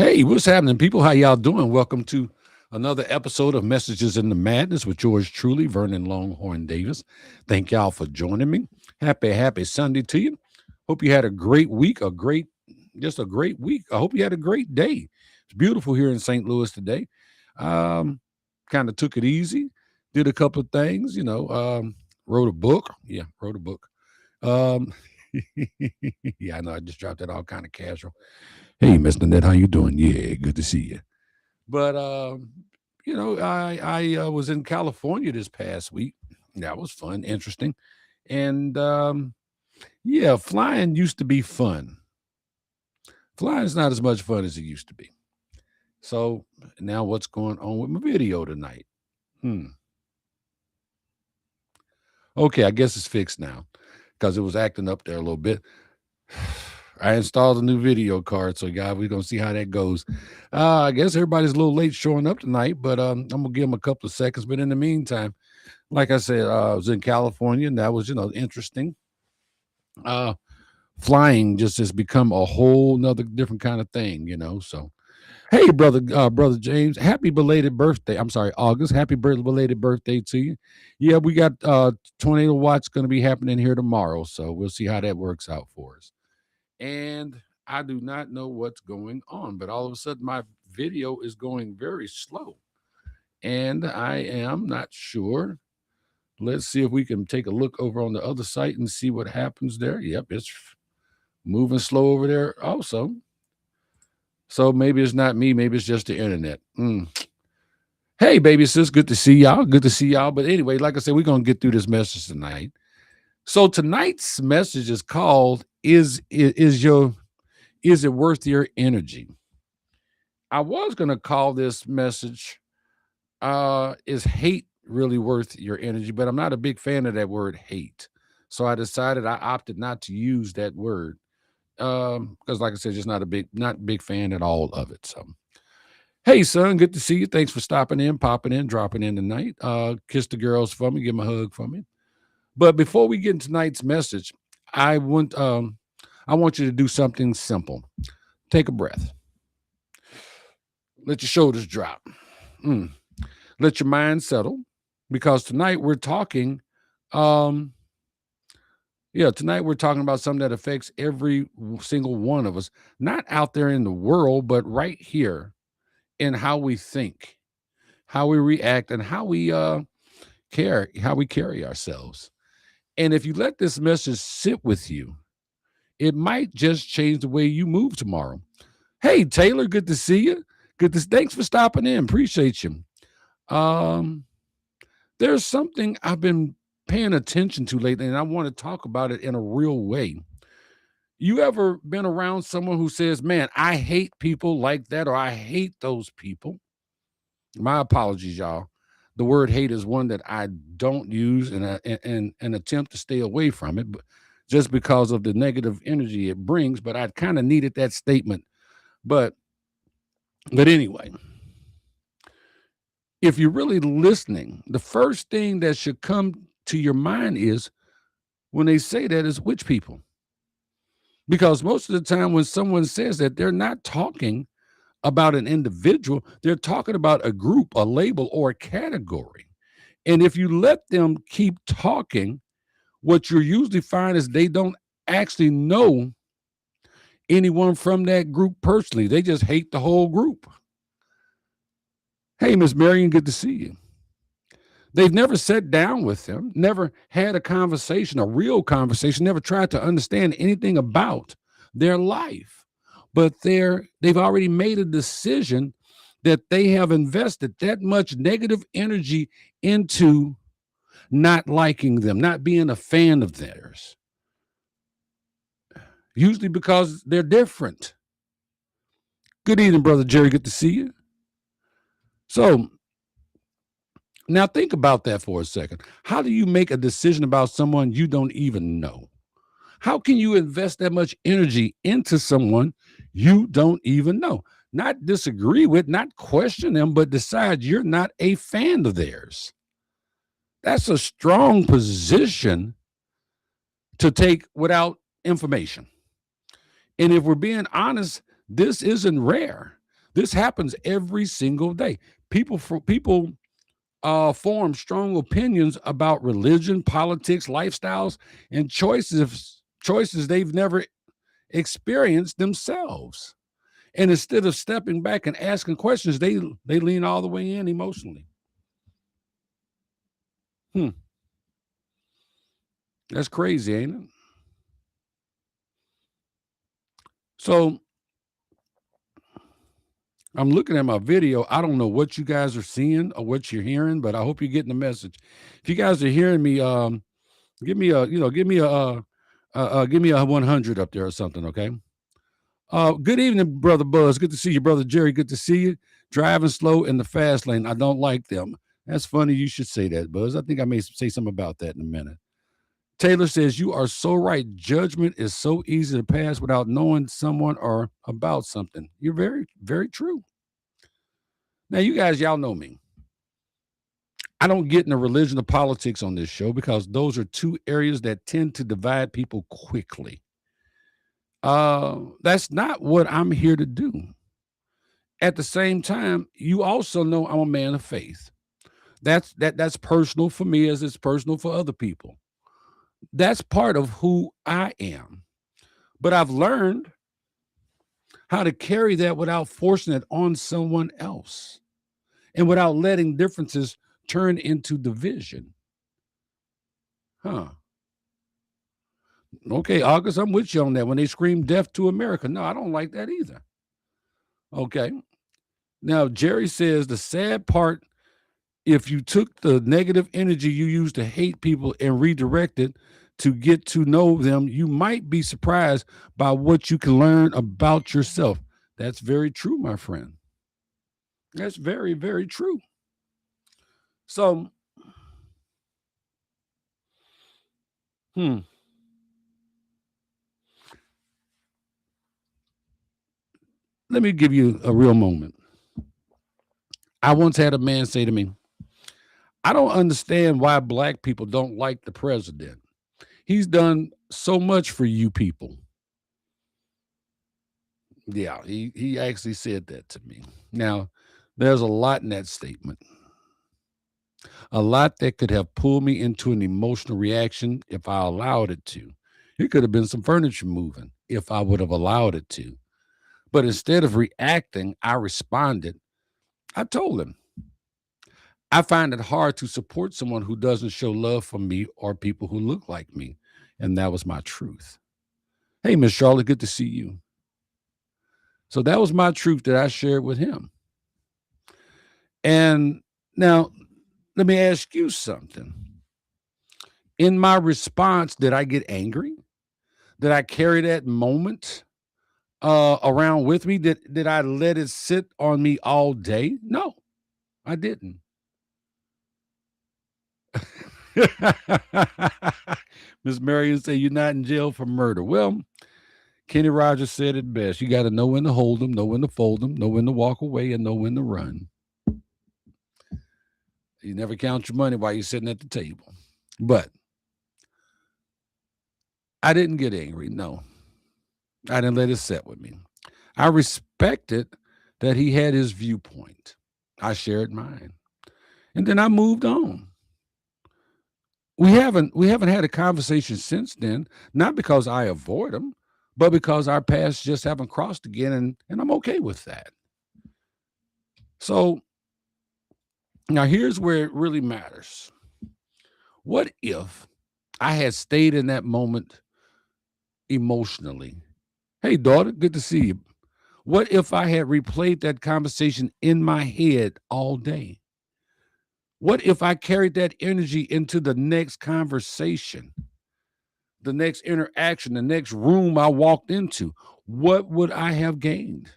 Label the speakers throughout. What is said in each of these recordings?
Speaker 1: Hey, what's happening, people? How y'all doing? Welcome to another episode of Messages in the Madness with yours truly, Vernon Longhorn Davis. Thank y'all for joining me. Happy Sunday to you. Hope you had a great week, just a great week. I hope you had a great day. It's beautiful here in St. Louis today. Um, kind of took it easy, did a couple of things, wrote a book. Yeah, wrote a book. Um, yeah, I know I just dropped that all kind of casual. Hey, Mr. Net, how you doing? Yeah, good to see you. But I was in California this past week. That was fun, interesting, and yeah, flying used to be fun. Flying's not as much fun as it used to be. So now, what's going on with my video tonight? Okay, I guess it's fixed now because it was acting up there a little bit. I installed a new video card, so guys, we're gonna see how that goes. I guess everybody's a little late showing up tonight, but I'm gonna give them a couple of seconds. But in the meantime, like I said, I was in California, and that was interesting. Uh, Flying just has become a whole nother different kind of thing. So, hey, brother James, happy belated birthday. I'm sorry, August. Happy belated birthday to you. Yeah, we got tornado watch going to be happening here tomorrow, so we'll see how that works out for us. And I do not know what's going on, but all of a sudden my video is going very slow, and I am not sure. Let's see if we can take a look over on the other site and see what happens there. Yep, it's moving slow over there also. So maybe it's not me, maybe it's just the internet. Hey, baby sis, good to see y'all. Good to see y'all. But anyway, like I said, we're gonna get through this message tonight. So tonight's message is called is it worth your energy? I was going to call this message is hate really worth your energy, but I'm not a big fan of that word hate. So I decided I opted not to use that word. Because like I said, just not big fan at all of it. So hey son, good to see you. Thanks for stopping in, popping in, dropping in tonight. Kiss the girls for me, give them a hug for me. But before we get into tonight's message, I want you to do something simple. Take a breath. Let your shoulders drop. Let your mind settle, because tonight we're talking. Tonight we're talking about something that affects every single one of us, not out there in the world, but right here in how we think, how we react, and how we carry ourselves. And if you let this message sit with you, it might just change the way you move tomorrow. Hey, Taylor, good to see you. Thanks for stopping in. Appreciate you. There's something I've been paying attention to lately, and I want to talk about it in a real way. You ever been around someone who says, "Man, I hate people like that," or "I hate those people"? My apologies, y'all. The word hate is one that I don't use, and an attempt to stay away from it, but just because of the negative energy it brings. But I kind of needed that statement. But anyway, if you're really listening, the first thing that should come to your mind is, when they say that, is which people? Because most of the time when someone says that, they're not talking about an individual, they're talking about a group, a label, or a category. And if you let them keep talking, what you usually find is they don't actually know anyone from that group personally. They just hate the whole group. Hey, Miss Marion, good to see you. They've never sat down with them, never had a conversation, a real conversation, never tried to understand anything about their life. But they've already made a decision that they have invested that much negative energy into not liking them, not being a fan of theirs. Usually because they're different. Good evening, Brother Jerry. Good to see you. So now think about that for a second. How do you make a decision about someone you don't even know? How can you invest that much energy into someone you don't even know? Not disagree with, not question them, but decide you're not a fan of theirs. That's a strong position to take without information. And if we're being honest, this isn't rare. This happens every single day. People form strong opinions about religion, politics, lifestyles, and choices they've never experienced themselves. And instead of stepping back and asking questions, they lean all the way in emotionally. That's crazy, ain't it? So I'm looking at my video. I don't know what you guys are seeing or what you're hearing, but I hope you're getting the message. If you guys are hearing me, give me a, give me a 100 up there or something, okay? Good evening, Brother Buzz. Good to see you, Brother Jerry. Good to see you. Driving slow in the fast lane. I don't like them. That's funny. You should say that, Buzz. I think I may say something about that in a minute. Taylor says, you are so right. Judgment is so easy to pass without knowing someone or about something. You're very, very true. Now, you guys, y'all know me. I don't get into religion or politics on this show because those are two areas that tend to divide people quickly. That's not what I'm here to do. At the same time, you also know I'm a man of faith. That's personal for me as it's personal for other people. That's part of who I am. But I've learned how to carry that without forcing it on someone else and without letting differences turn into division. Huh. Okay, August, I'm with you on that. When they scream death to America. No, I don't like that either. Okay. Now, Jerry says the sad part, if you took the negative energy you used to hate people and redirect it to get to know them, you might be surprised by what you can learn about yourself. That's very true, my friend. That's very, very true. So, let me give you a real moment. I once had a man say to me, I don't understand why black people don't like the president. He's done so much for you people. Yeah, he actually said that to me. Now, there's a lot in that statement. A lot that could have pulled me into an emotional reaction if I allowed it to. It could have been some furniture moving if I would have allowed it to. But instead of reacting, I responded. I told him, I find it hard to support someone who doesn't show love for me or people who look like me. And that was my truth. Hey, Miss Charlotte, good to see you. So that was my truth that I shared with him. And now, let me ask you something. In my response, did I get angry? Did I carry that moment around with me? Did I let it sit on me all day? No, I didn't. Miss Marion said, you're not in jail for murder. Well, Kenny Rogers said it best. You got to know when to hold them, know when to fold them, know when to walk away, and know when to run. You never count your money while you're sitting at the table. But I didn't get angry. No, I didn't let it set with me. I respected that he had his viewpoint. I shared mine. And then I moved on. We haven't had a conversation since then, not because I avoid them, but because our paths just haven't crossed again, and I'm okay with that. So now here's where it really matters. What if I had stayed in that moment emotionally? Hey, daughter, good to see you. What if I had replayed that conversation in my head all day? What if I carried that energy into the next conversation, the next interaction, the next room I walked into? What would I have gained?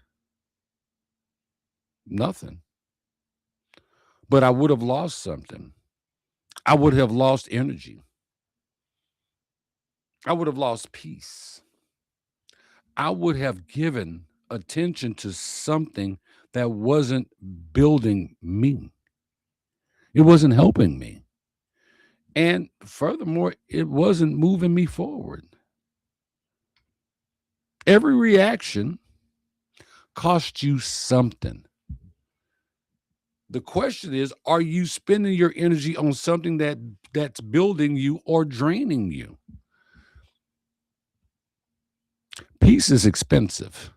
Speaker 1: Nothing. But I would have lost something. I would have lost energy. I would have lost peace. I would have given attention to something that wasn't building me. It wasn't helping me. And furthermore, it wasn't moving me forward. Every reaction cost you something. The question is, are you spending your energy on something that's building you or draining you? Peace is expensive.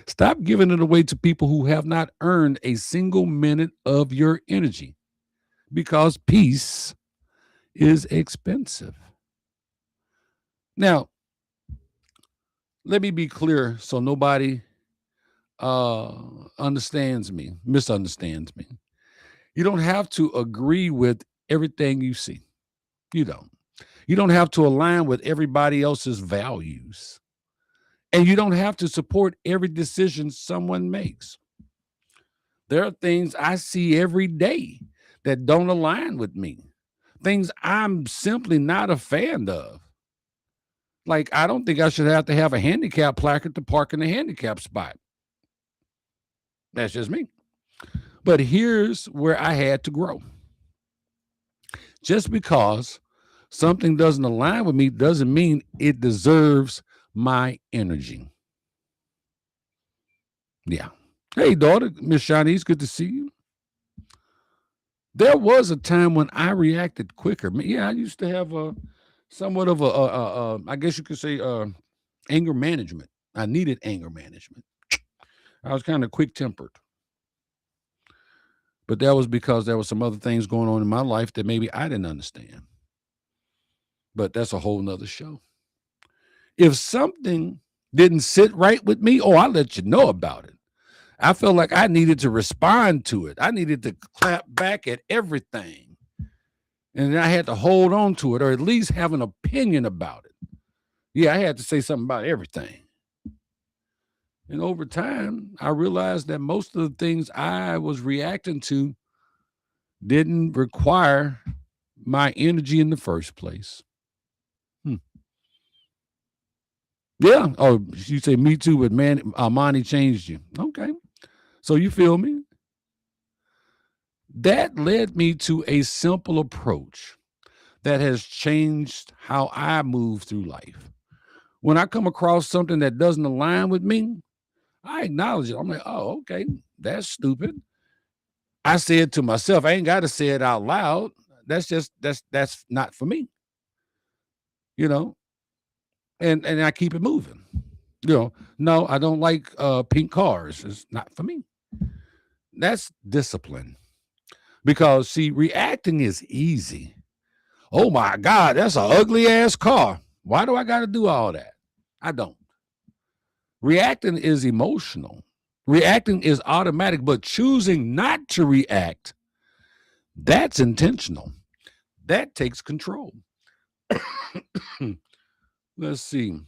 Speaker 1: Stop giving it away to people who have not earned a single minute of your energy, because peace is expensive. Now, let me be clear so nobody misunderstands me. You don't have to agree with everything you see. You don't. You don't have to align with everybody else's values. And you don't have to support every decision someone makes. There are things I see every day that don't align with me, things I'm simply not a fan of. Like, I don't think I should have to have a handicap placard to park in the handicap spot. That's just me. But here's where I had to grow. Just because something doesn't align with me doesn't mean it deserves my energy. Yeah. Hey, daughter, Miss Shanice, good to see you. There was a time when I reacted quicker. Yeah, I used to have somewhat of I guess you could say, anger management. I needed anger management. I was kind of quick tempered, but that was because there was some other things going on in my life that maybe I didn't understand. But that's a whole nother show. If something didn't sit right with me, I'll let you know about it. I felt like I needed to respond to it. I needed to clap back at everything. And I had to hold on to it, or at least have an opinion about it. Yeah, I had to say something about everything. And over time, I realized that most of the things I was reacting to didn't require my energy in the first place. Yeah. Oh, you say me too, but man, Armani changed you. Okay. So you feel me? That led me to a simple approach that has changed how I move through life. When I come across something that doesn't align with me, I acknowledge it. I'm like, oh, okay, that's stupid. I say it to myself. I ain't got to say it out loud. That's not for me, you know. And I keep it moving. No, I don't like pink cars. It's not for me. That's discipline. Because see, reacting is easy. Oh my God, that's an ugly ass car. Why do I got to do all that? I don't. Reacting is emotional. Reacting is automatic, but choosing not to react, that's intentional. That takes control. Let's see.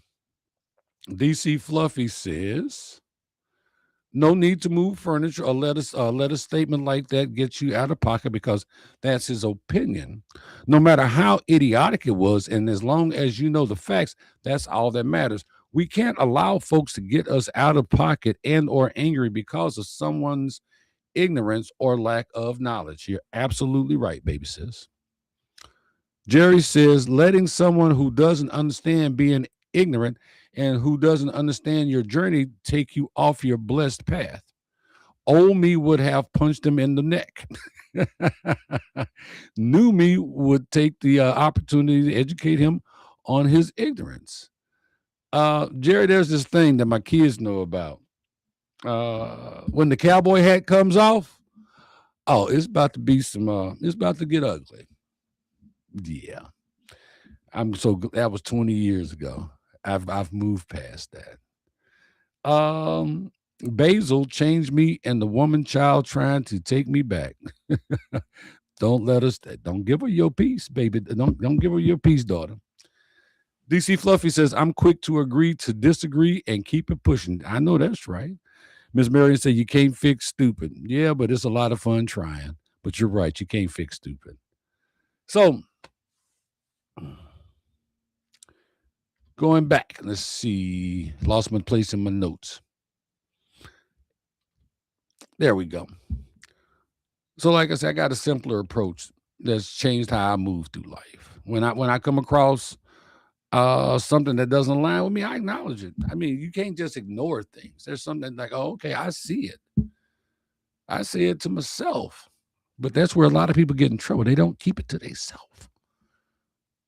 Speaker 1: DC Fluffy says, no need to move furniture or let a statement like that get you out of pocket, because that's his opinion. No matter how idiotic it was, and as long as you know the facts, that's all that matters. We can't allow folks to get us out of pocket and or angry because of someone's ignorance or lack of knowledge. You're absolutely right, baby sis. Jerry says, letting someone who doesn't understand being ignorant and who doesn't understand your journey take you off your blessed path. Old me would have punched him in the neck. New me would take the opportunity to educate him on his ignorance. Jerry, there's this thing that my kids know about. When the cowboy hat comes off, it's about to be it's about to get ugly. Yeah. That was 20 years ago. I've moved past that. Basil changed me and the woman child trying to take me back. Don't give her your peace, baby. Don't give her your peace, daughter. DC Fluffy says, I'm quick to agree to disagree and keep it pushing. I know that's right. Miss Marion said, you can't fix stupid. Yeah, but it's a lot of fun trying. But you're right. You can't fix stupid. So, going back, let's see. Lost my place in my notes. There we go. So, like I said, I got a simpler approach that's changed how I move through life. When I come across something that doesn't align with me, I acknowledge it. I mean, you can't just ignore things. There's something like, oh, okay, I see it. I see it to myself. But that's where a lot of people get in trouble. They don't keep it to themselves.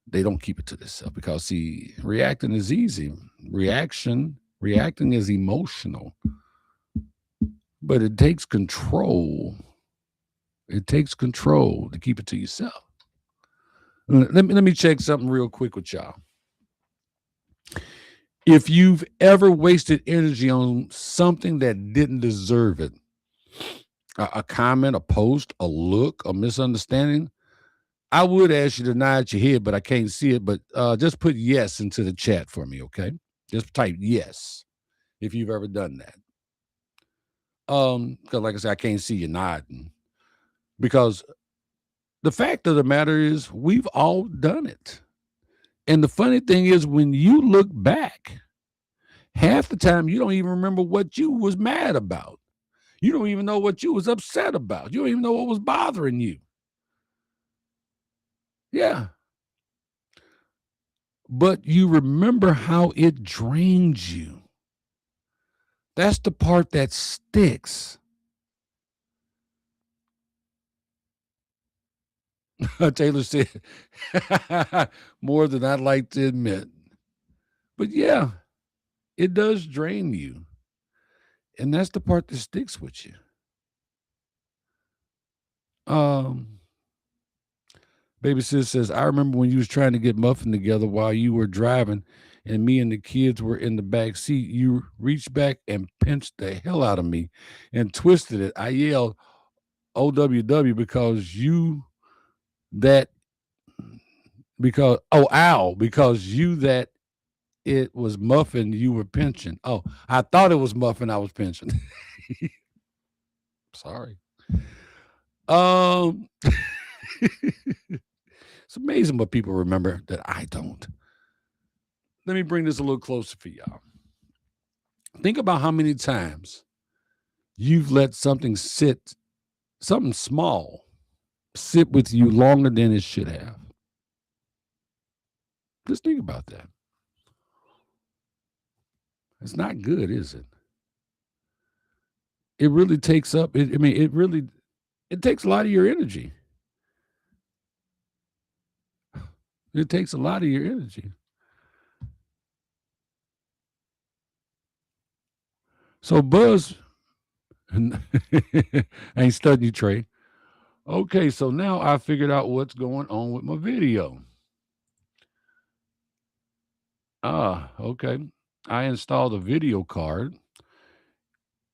Speaker 1: They don't keep it to themselves because, see, reacting is easy. Reacting is emotional, but it takes control. It takes control to keep it to yourself. Let me check something real quick with y'all. If you've ever wasted energy on something that didn't deserve it, a comment, a post, a look, a misunderstanding, I would ask you to nod your head, but I can't see it. But just put yes into the chat for me, okay? Just type yes if you've ever done that. Because like I said, I can't see you nodding. Because the fact of the matter is, we've all done it. And the funny thing is, when you look back, half the time you don't even remember what you was mad about. You don't even know what you was upset about. You don't even know what was bothering you. Yeah. But you remember how it drains you. That's the part that sticks. Taylor said, more than I'd like to admit. But yeah, it does drain you. And that's the part that sticks with you. Baby sis says, I remember when you was trying to get muffin together while you were driving and me and the kids were in the back seat. You reached back and pinched the hell out of me and twisted it. I yelled OWW because it was muffin you were pinching. Oh, I thought it was muffin I was pinching. Sorry. It's amazing what people remember that I don't. Let me bring this a little closer for y'all. Think about how many times you've let something small, sit with you longer than it should have. Just think about that. It's not good, is it? It really takes up, it takes a lot of your energy. It takes a lot of your energy. So Buzz, I ain't studying you, Trey. Okay, so now I figured out what's going on with my video. Okay. I installed a video card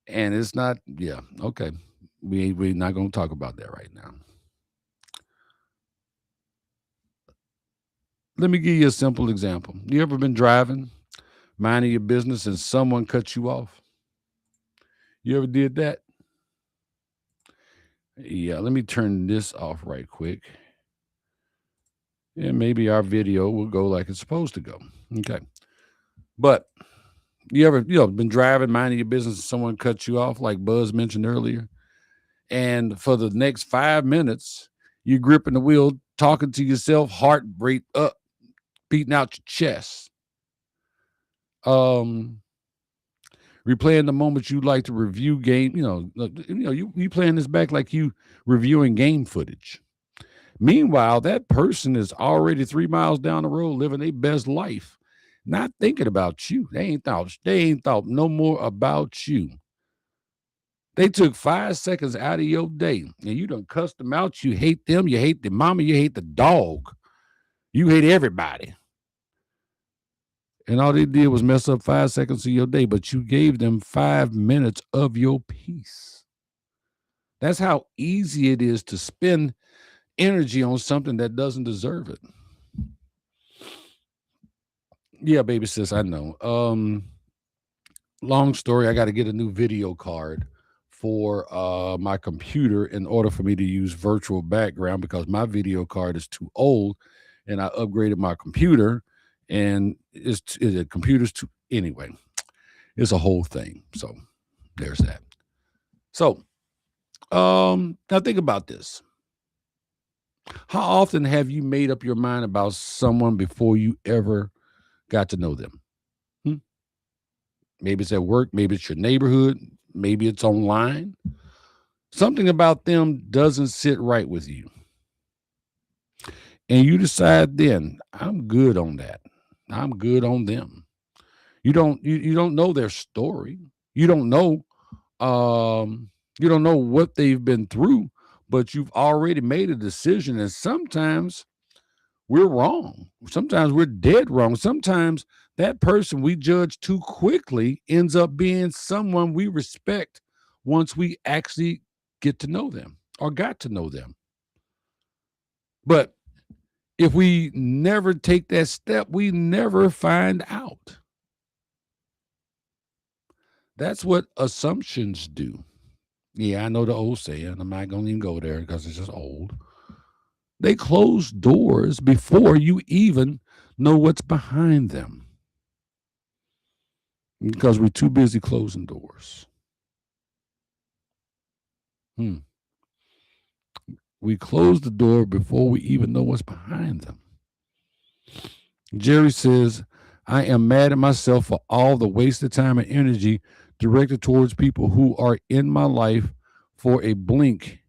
Speaker 1: and it's not, yeah, okay. We're not going to talk about that right now. Let me give you a simple example. You ever been driving, minding your business, and someone cut you off? You ever did that? Yeah, let me turn this off right quick. And maybe our video will go like it's supposed to go. Okay. But you ever, been driving, minding your business, and someone cut you off, like Buzz mentioned earlier? And for the next 5 minutes, you're gripping the wheel, talking to yourself, heart rate up, beating out your chest. Replaying the moments you like to review game, you playing this back like you reviewing game footage. Meanwhile, that person is already 3 miles down the road living their best life, not thinking about you. They ain't thought no more about you. They took 5 seconds out of your day and you done cussed them out. You hate them. You hate the mama. You hate the dog. You hate everybody. And all they did was mess up 5 seconds of your day, but you gave them 5 minutes of your peace. That's how easy it is to spend energy on something that doesn't deserve it. Yeah, baby sis, I know. Long story, I got to get a new video card for my computer in order for me to use virtual background because my video card is too old and I upgraded my computer and the computer's too, anyway, it's a whole thing. So there's that. So now think about this. How often have you made up your mind about someone before you ever got to know them. Maybe it's at work, maybe it's your neighborhood, maybe it's online. Something about them doesn't sit right with you. And you decide then, I'm good on that. I'm good on them. You don't know their story. You don't know what they've been through, but you've already made a decision. And sometimes we're wrong. Sometimes we're dead wrong. Sometimes that person we judge too quickly ends up being someone we respect once we actually get to know them or got to know them. But if we never take that step, we never find out. That's what assumptions do. Yeah, I know the old saying. I'm not going to even go there because it's just old. They close doors before you even know what's behind them because we're too busy closing doors. We close the door before we even know what's behind them. Jerry says, I am mad at myself for all the wasted time and energy directed towards people who are in my life for a blink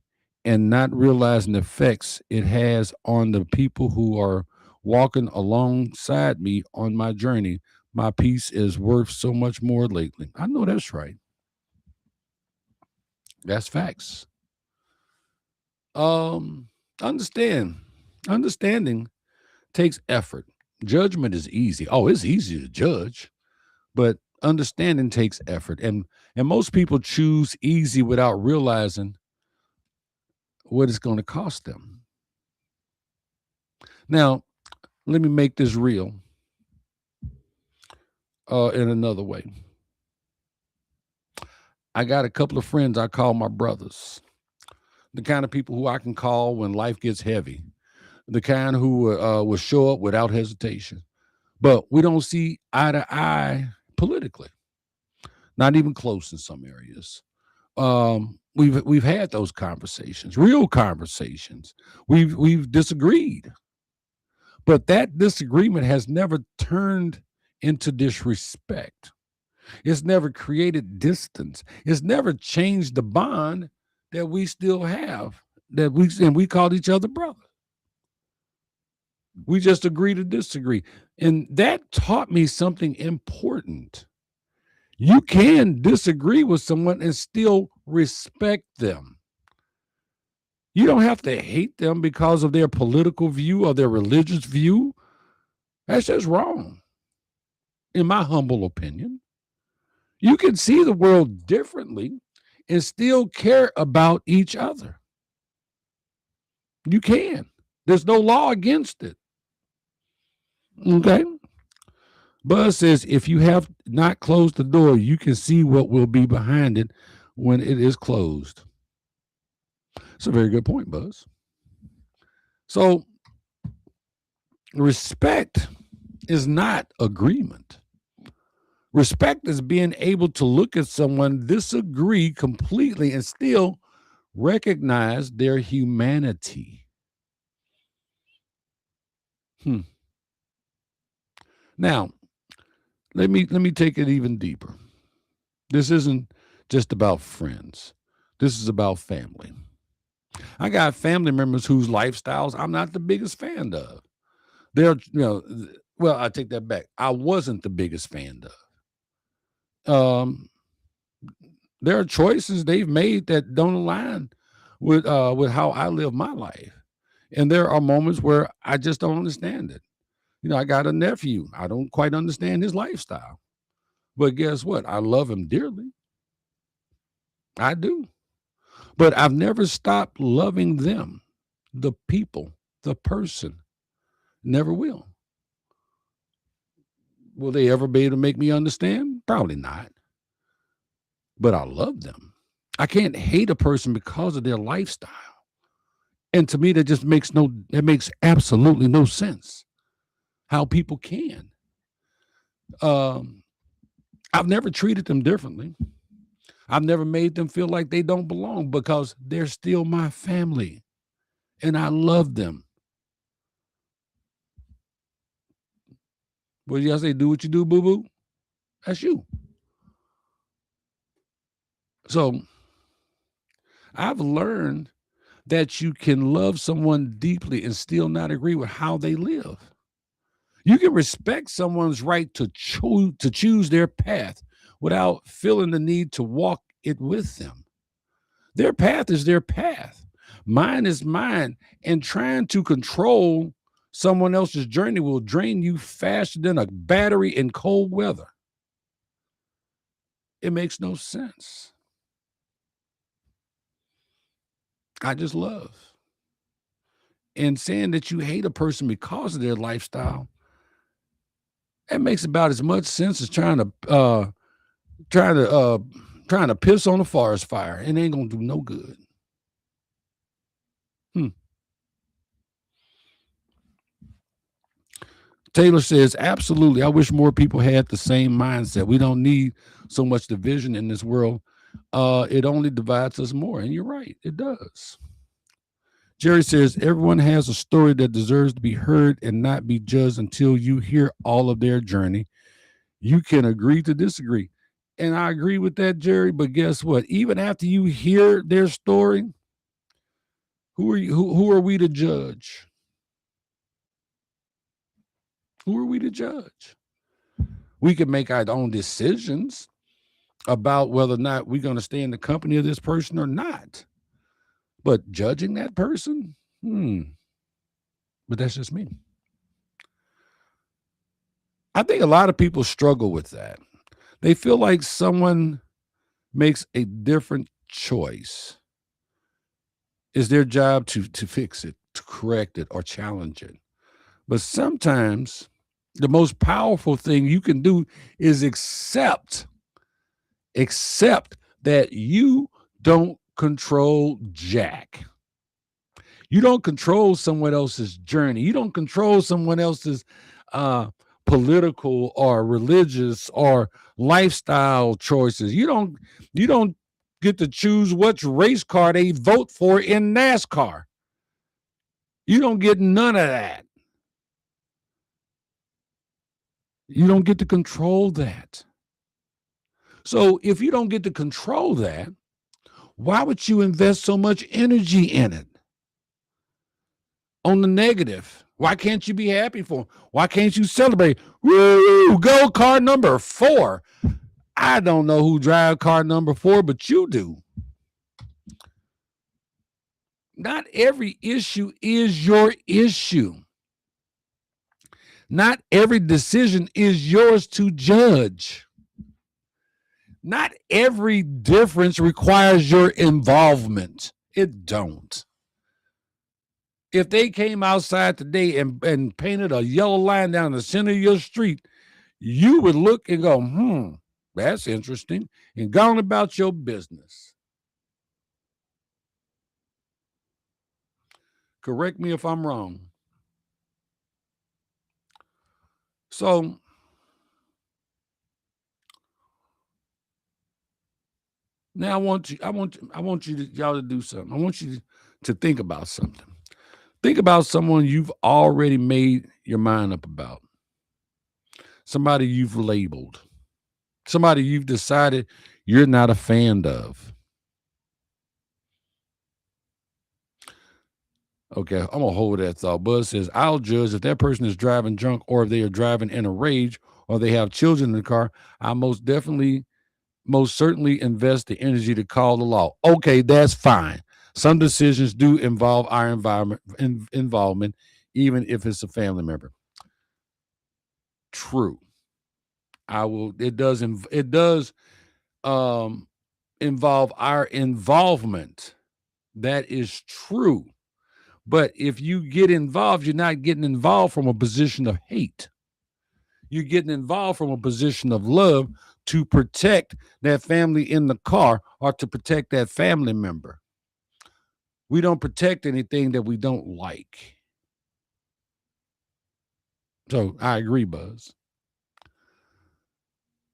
Speaker 1: and not realizing the effects it has on the people who are walking alongside me on my journey. My peace is worth so much more lately. I know that's right. That's facts. Understanding takes effort. Judgment is easy. Oh, it's easy to judge, but understanding takes effort. And most people choose easy without realizing what it's going to cost them. Now, let me make this real in another way. I got a couple of friends I call my brothers, the kind of people who I can call when life gets heavy, the kind who will show up without hesitation. But we don't see eye to eye politically, not even close in some areas. We've had those conversations, real conversations. We've disagreed, but that disagreement has never turned into disrespect. It's never created distance. It's never changed the bond that we still have. We called each other brother. We just agree to disagree, and that taught me something important. You can disagree with someone and still respect them. You don't have to hate them because of their political view or their religious view. That's just wrong, in my humble opinion. You can see the world differently and still care about each other. You can. There's no law against it. Okay? Buzz says if you have not closed the door, you can see what will be behind it when it is closed. It's a very good point, Buzz. So, respect is not agreement. Respect is being able to look at someone, disagree completely, and still recognize their humanity. Now, let me take it even deeper. This isn't just about friends. This is about family. I got family members whose lifestyles I'm not the biggest fan of. They're, well, I take that back. I wasn't the biggest fan of. There are choices they've made that don't align with how I live my life. And there are moments where I just don't understand it. I got a nephew. I don't quite understand his lifestyle. But guess what? I love him dearly. I do. But I've never stopped loving them, the people, the person. Never will. Will they ever be able to make me understand? Probably not. But I love them. I can't hate a person because of their lifestyle. And to me, that makes absolutely no sense. How people can. I've never treated them differently. I've never made them feel like they don't belong because they're still my family and I love them. What y'all say? Do what you do, boo boo. That's you. So I've learned that you can love someone deeply and still not agree with how they live. You can respect someone's right to choose their path without feeling the need to walk it with them. Their path is their path. Mine is mine. And trying to control someone else's journey will drain you faster than a battery in cold weather. It makes no sense. I just love. And saying that you hate a person because of their lifestyle, that makes about as much sense as trying to trying to piss on a forest fire. It ain't gonna do no good. Hmm. Taylor says, absolutely. I wish more people had the same mindset. We don't need so much division in this world. It only divides us more. And you're right, it does. Jerry says, everyone has a story that deserves to be heard and not be judged until you hear all of their journey. You can agree to disagree. And I agree with that, Jerry. But guess what? Even after you hear their story, who are we to judge? Who are we to judge? We can make our own decisions about whether or not we're going to stay in the company of this person or not. But judging that person, but that's just me. I think a lot of people struggle with that. They feel like someone makes a different choice. It's their job to fix it, to correct it, or challenge it. But sometimes the most powerful thing you can do is accept that you don't control jack. You don't control someone else's journey. You don't control someone else's political or religious or lifestyle choices. You don't get to choose which race car they vote for in NASCAR. You don't get none of that. You don't get to control that. So if you don't get to control that, why would you invest so much energy in it? On the negative. Why can't you be happy for them? Why can't you celebrate? Woo, go car number 4. I don't know who drives car number 4, but you do. Not every issue is your issue. Not every decision is yours to judge. Not every difference requires your involvement. It don't. If they came outside today and painted a yellow line down the center of your street, you would look and go, that's interesting, and go on about your business. Correct me if I'm wrong. So now I want y'all to do something. I want you to think about something. Think about someone you've already made your mind up about. Somebody you've labeled. Somebody you've decided you're not a fan of. Okay, I'm gonna hold that thought. Buzz says, I'll judge if that person is driving drunk or if they are driving in a rage or they have children in the car. I most certainly invest the energy to call the law. Okay, that's fine. Some decisions do involve our involvement, even if it's a family member. True. It does involve our involvement. That is true. But if you get involved, you're not getting involved from a position of hate. You're getting involved from a position of love to protect that family in the car or to protect that family member. We don't protect anything that we don't like. So I agree, Buzz.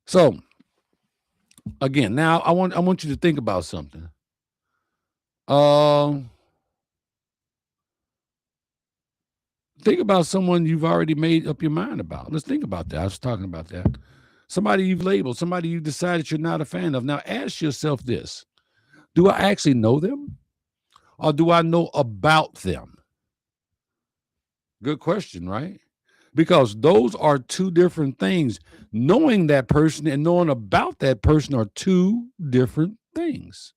Speaker 1: So again, now I want you to think about something. Think about someone you've already made up your mind about. Let's think about that. I was talking about that. Somebody you've labeled, somebody you decided you're not a fan of. Now ask yourself this: do I actually know them, or do I know about them? Good question, right? Because those are two different things. Knowing that person and knowing about that person are two different things.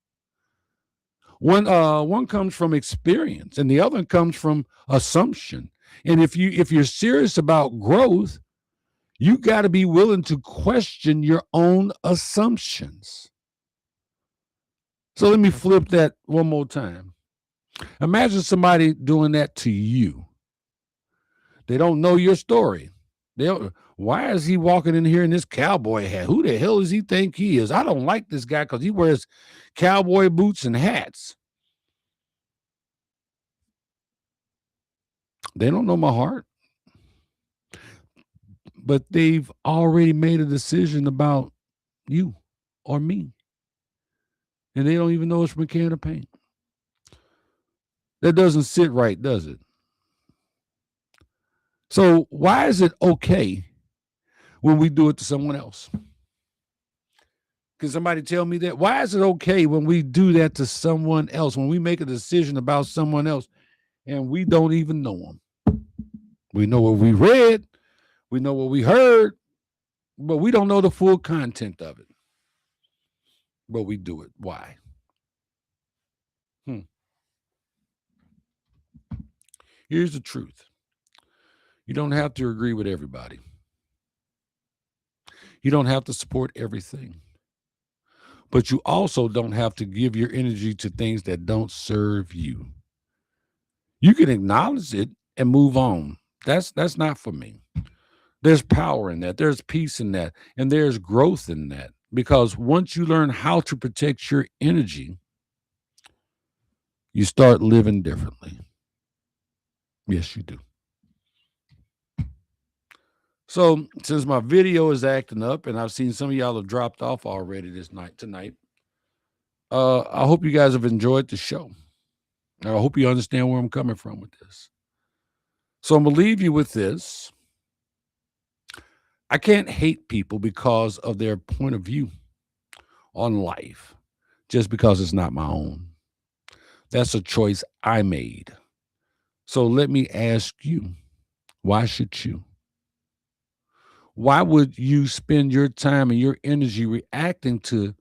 Speaker 1: One comes from experience and the other comes from assumption. And if you're serious about growth, you got to be willing to question your own assumptions. So let me flip that one more time. Imagine somebody doing that to you. They don't know your story. Why is he walking in here in this cowboy hat? Who the hell does he think he is? I don't like this guy because he wears cowboy boots and hats. They don't know my heart, but they've already made a decision about you or me. And they don't even know it's from a can of paint. That doesn't sit right, does it? So why is it okay when we do it to someone else? Can somebody tell me that? Why is it okay when we do that to someone else, when we make a decision about someone else and we don't even know them? We know what we read, we know what we heard, but we don't know the full content of it. But we do it. Why? Here's the truth. You don't have to agree with everybody. You don't have to support everything. But you also don't have to give your energy to things that don't serve you. You can acknowledge it and move on. That's not for me. There's power in that. There's peace in that. And there's growth in that. Because once you learn how to protect your energy, you start living differently. Yes, you do. So since my video is acting up and I've seen some of y'all have dropped off already tonight, I hope you guys have enjoyed the show. I hope you understand where I'm coming from with this. So I'm going to leave you with this. I can't hate people because of their point of view on life, just because it's not my own. That's a choice I made. So let me ask you, why should you? Why would you spend your time and your energy reacting to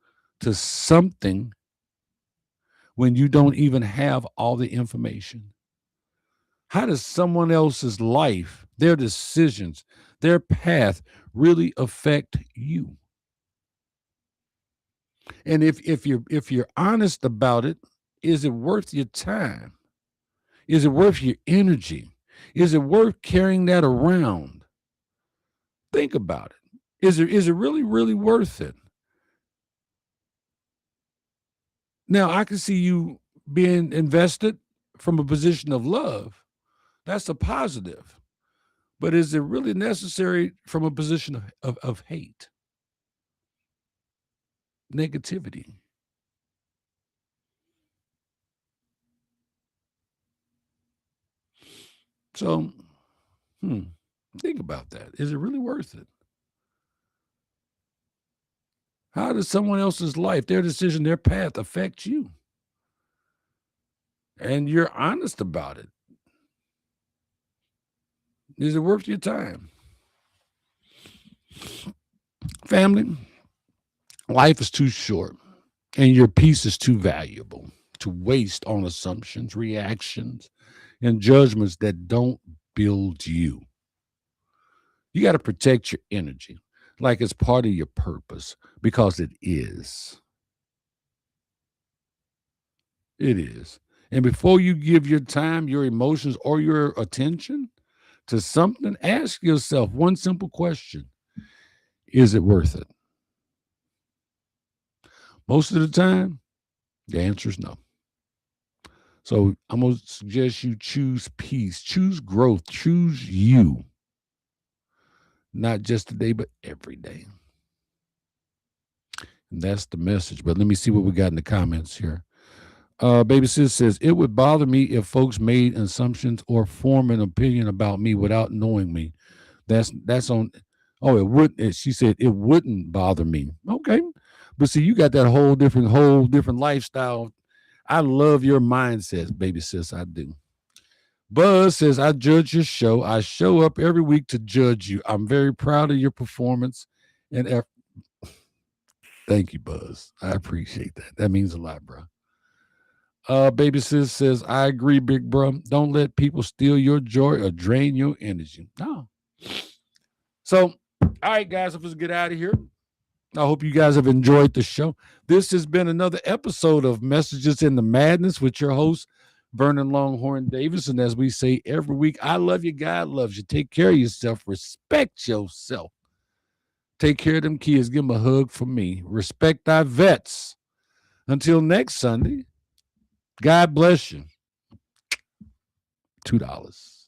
Speaker 1: something when you don't even have all the information? How does someone else's life, their decisions, their path really affect you? And if you're honest about it, is it worth your time? Is it worth your energy? Is it worth carrying that around? Think about it. Is it really, really worth it? Now, I can see you being invested from a position of love. That's a positive. But is it really necessary from a position of hate, negativity? So, think about that. Is it really worth it? How does someone else's life, their decision, their path affect you? And you're honest about it. Is it worth your time? Family, life is too short and your peace is too valuable to waste on assumptions, reactions, and judgments that don't build you. You got to protect your energy like it's part of your purpose, because it is. It is. And before you give your time, your emotions, or your attention to something, ask yourself one simple question: is it worth it? Most of the time, the answer is no. So I'm going to suggest you choose peace, choose growth, choose you, not just today, but every day. And that's the message. But let me see what we got in the comments here. Baby sis says it would bother me if folks made assumptions or form an opinion about me without knowing me. That's on. Oh, it would. She said it wouldn't bother me. Okay, but see, you got that whole different lifestyle. I love your mindset, baby sis. I do. Buzz says I judge your show. I show up every week to judge you. I'm very proud of your performance and effort. Thank you, Buzz. I appreciate that. That means a lot, bro. Baby sis says, I agree, big bro. Don't let people steal your joy or drain your energy. No. So, all right, guys, let's get out of here. I hope you guys have enjoyed the show. This has been another episode of Messages in the Madness with your host, Vernon Longhorn Davis. And as we say every week, I love you. God loves you. Take care of yourself. Respect yourself. Take care of them kids. Give them a hug from me. Respect our vets. Until next Sunday, God bless you. $2.